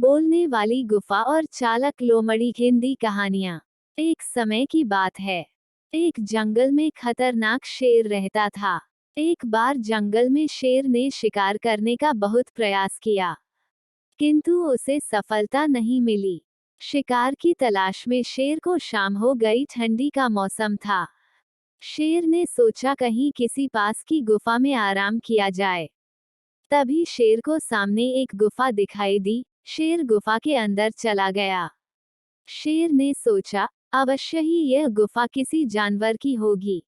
बोलने वाली गुफा और चालाक लोमड़ी। हिंदी कहानियाँ। एक समय की बात है। एक जंगल में खतरनाक शेर रहता था। एक बार जंगल में शेर ने शिकार करने का बहुत प्रयास किया, किंतु उसे सफलता नहीं मिली। शिकार की तलाश में शेर को शाम हो गई। ठंडी का मौसम था। शेर ने सोचा कहीं किसी पास की गुफा में आराम किया जाए। तभी शेर को सामने एक गुफा दिखाई दी। शेर गुफा के अंदर चला गया। शेर ने सोचा, अवश्य ही यह गुफा किसी जानवर की होगी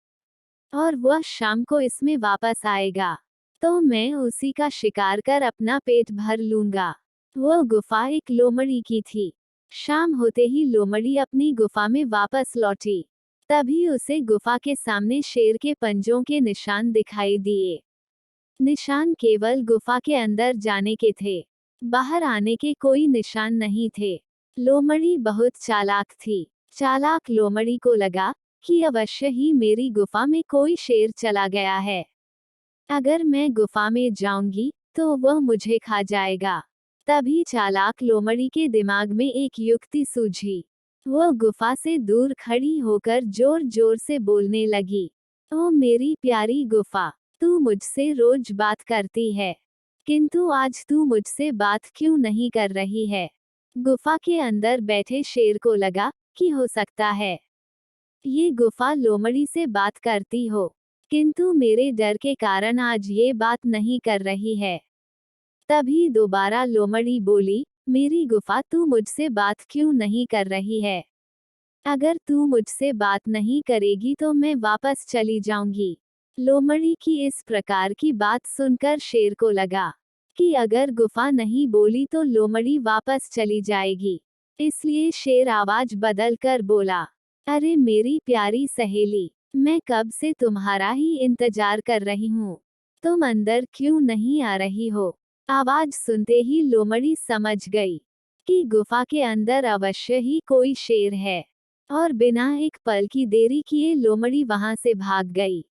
और वह शाम को इसमें वापस आएगा, तो मैं उसी का शिकार कर अपना पेट भर लूंगा। वह गुफा एक लोमड़ी की थी। शाम होते ही लोमड़ी अपनी गुफा में वापस लौटी। तभी उसे गुफा के सामने शेर के पंजों के निशान दिखाई दिए। निशान केवल गुफा के अंदर जाने के थे, बाहर आने के कोई निशान नहीं थे। लोमड़ी बहुत चालाक थी। चालाक लोमड़ी को लगा कि अवश्य ही मेरी गुफा में कोई शेर चला गया है। अगर मैं गुफा में जाऊंगी तो वह मुझे खा जाएगा। तभी चालाक लोमड़ी के दिमाग में एक युक्ति सूझी। वह गुफा से दूर खड़ी होकर जोर जोर से बोलने लगी, ओ मेरी प्यारी गुफा, तू मुझसे रोज बात करती है, किंतु आज तू मुझसे बात क्यों नहीं कर रही है। गुफा के अंदर बैठे शेर को लगा कि हो सकता है ये गुफा लोमड़ी से बात करती हो, किंतु मेरे डर के कारण आज ये बात नहीं कर रही है। तभी दोबारा लोमड़ी बोली, मेरी गुफा, तू मुझसे बात क्यों नहीं कर रही है। अगर तू मुझसे बात नहीं करेगी तो मैं वापस चली जाऊंगी। लोमड़ी की इस प्रकार की बात सुनकर शेर को लगा कि अगर गुफा नहीं बोली तो लोमड़ी वापस चली जाएगी। इसलिए शेर आवाज बदल कर बोला, अरे मेरी प्यारी सहेली, मैं कब से तुम्हारा ही इंतजार कर रही हूँ, तुम अंदर क्यों नहीं आ रही हो। आवाज सुनते ही लोमड़ी समझ गई कि गुफा के अंदर अवश्य ही कोई शेर है, और बिना एक पल की देरी किए लोमड़ी वहां से भाग गई।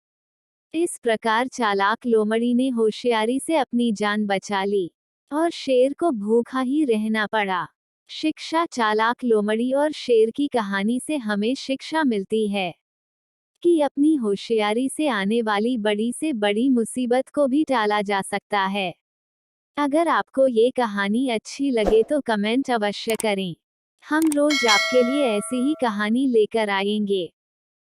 इस प्रकार चालाक लोमड़ी ने होशियारी से अपनी जान बचा ली और शेर को भूखा ही रहना पड़ा। शिक्षा। चालाक लोमड़ी और शेर की कहानी से हमें शिक्षा मिलती है कि अपनी होशियारी से आने वाली बड़ी से बड़ी मुसीबत को भी टाला जा सकता है। अगर आपको ये कहानी अच्छी लगे तो कमेंट अवश्य करें। हम रोज आपके लिए ऐसी ही कहानी लेकर आएंगे।